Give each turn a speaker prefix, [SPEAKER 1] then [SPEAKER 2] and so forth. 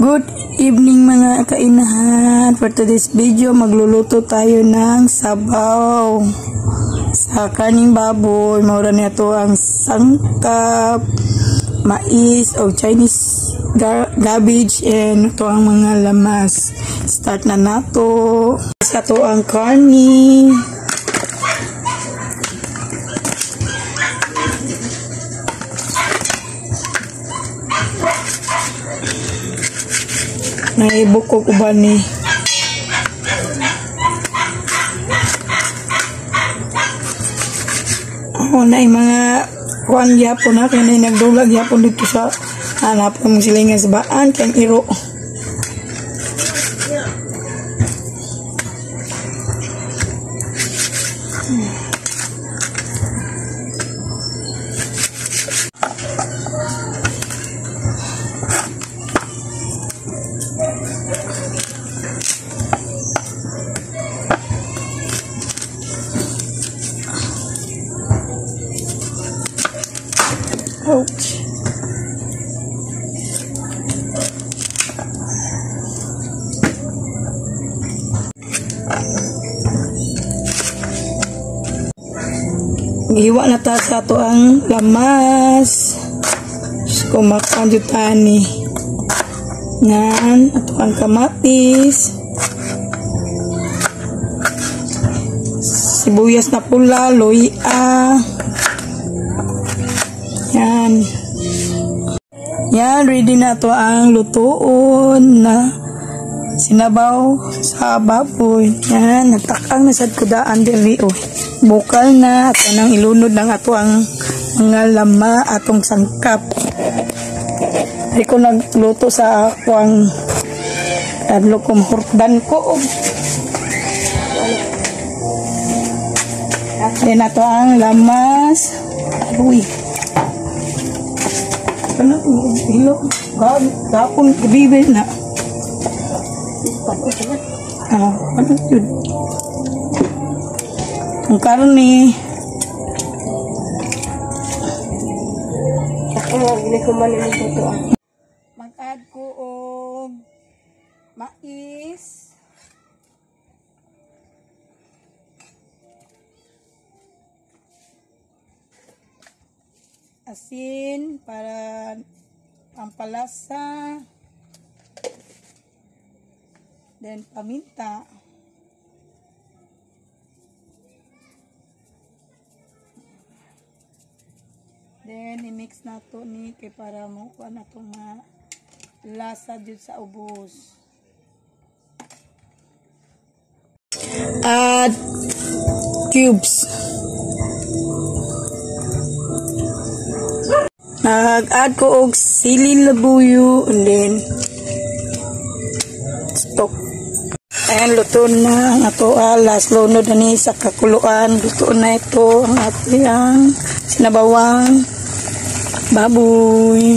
[SPEAKER 1] Good evening mga kainahan. For today's video, magluluto tayo ng sabaw sa kaning baboy. Maura na ito ang sangkap, mais o Chinese cabbage, and ito ang mga lamas. Start na nato. Sa ito ang karni. Naibukog uban ni na mga kuan gyapon na kaya nagdulag gyapon dito sa hanap ng silingan sa baan kayang iro. Ouch. Giwa na ta sa to ang lamas. Kumakan jutani. Nan ato ang kamatis. Sibuyas na pula, luya. Yan, ready na to ang lutoon na sinabaw sa baboy. Yan, natakang nasad ko daan diri. Bukal na at anang ilunod ng ato ang mga lama atong sangkap. Di ko nagluto sa akwang kadlo kong hurdan ko. Yan na to ang lamas. Uy. Ano hilo gapon bibil na ano yun ang karne mag-add ko og mais, asin para pampalasa, then paminta, then i-mix na to ni kay para makuha na itong lasa dyan sa ubos. Add cubes. Nag-add ko og sili labuyo and then stock. Ayan, luto na ang ato alas. Lunod na ni sa kakuluan. Luto na ito ang ating sinabawang baboy.